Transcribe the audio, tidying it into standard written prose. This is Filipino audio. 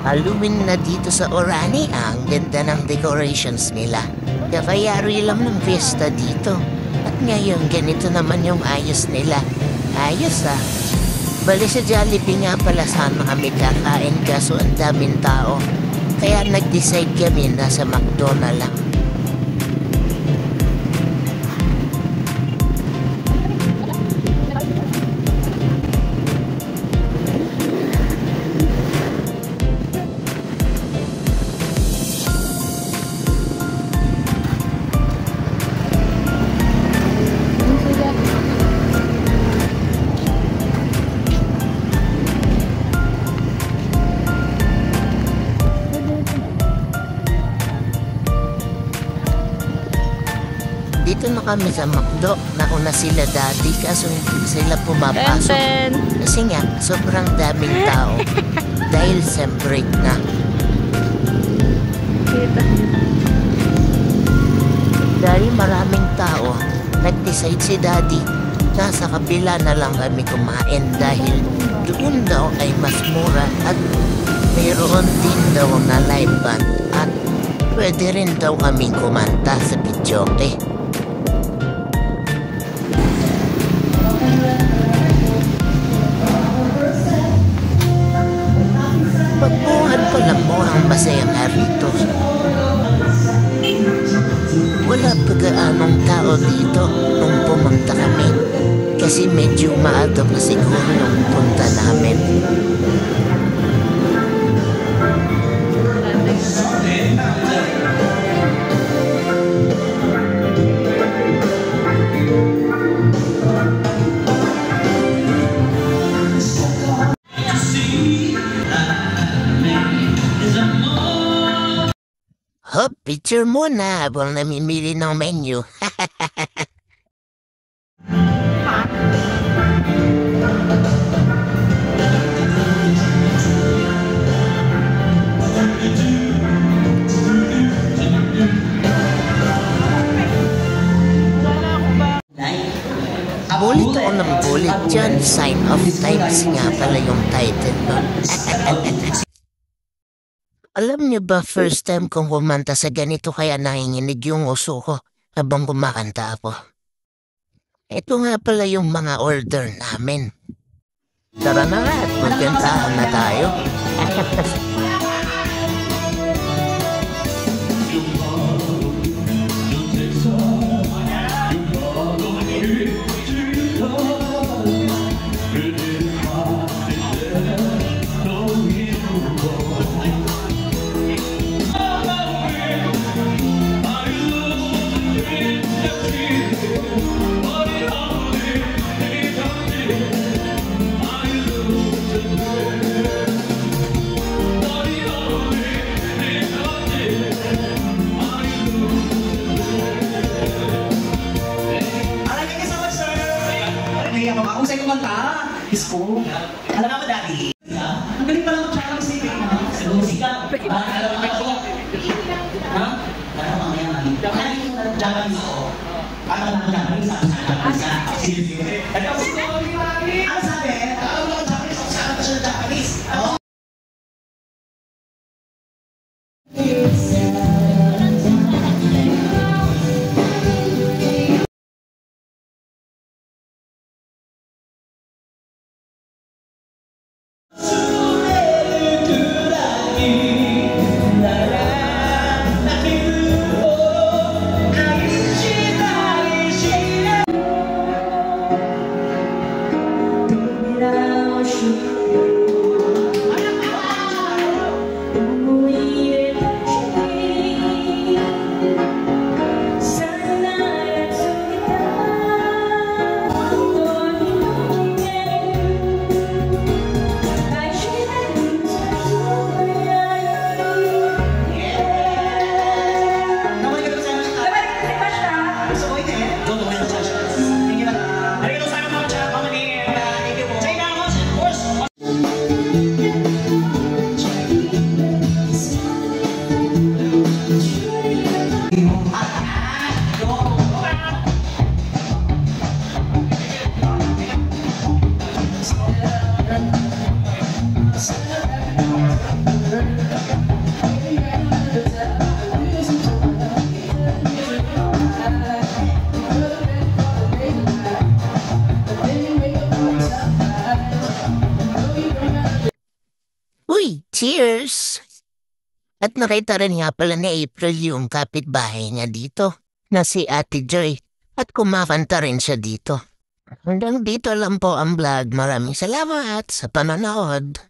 Halloween na dito sa Orani, ang ganda ng decorations nila. Kaya lang ng fiesta dito. At ngayon, ganito naman yung ayos nila. Ayos ah. Bali sa Jollibee nga pala sana kami kakain kaso ang daming tao. Kaya nag-decide kami na sa McDonald's lang. Dito na kami sa McDo. Nauna sila dati kaso hindi sila pumapasok. Kasi nga, sobrang daming tao. Dahil sa break na. Dahil maraming tao, nag-decide si Daddy na sa kabila na lang kami kumain dahil doon daw ay mas mura at mayroon din daw na live band at pwede rin daw kaming kumanta sa videoke. Pagbuhan pa lang mo ang masayang harito. Wala pa gaanong tao dito nung pumunta kami kasi medyo maaga pa siguro nung punta namin. Hop, picture muna habang namimili ng menu. Bulit ako ng bulit dyan. Sign of times nga pala yung title nun. Alam niyo ba, first time kong kumanta sa ganito kaya nanginginig yung uso ko habang kumakanta ako. Ito nga pala yung mga order namin. Tara na nga at magkantahan na tayo. Kung sa'yo kumanta, Diyos ko. Alam nga ba, Daddy? Ang galing pala mag-tsaka ng sipin na. Sa musika. Alam mo ako. Ha? Alam mo nga yan. Kaya yung Japanese ko. Alam mo nga Japanese ako sa Sige. Ano sabi? Alam mo nga Japanese ako sa Japanese. Cheers! At nakita rin nga pala ni April yung kapitbahay niya dito na si Ate Joy at kumakanta rin siya dito. Hanggang dito lang po ang vlog. Maraming salamat sa panonood.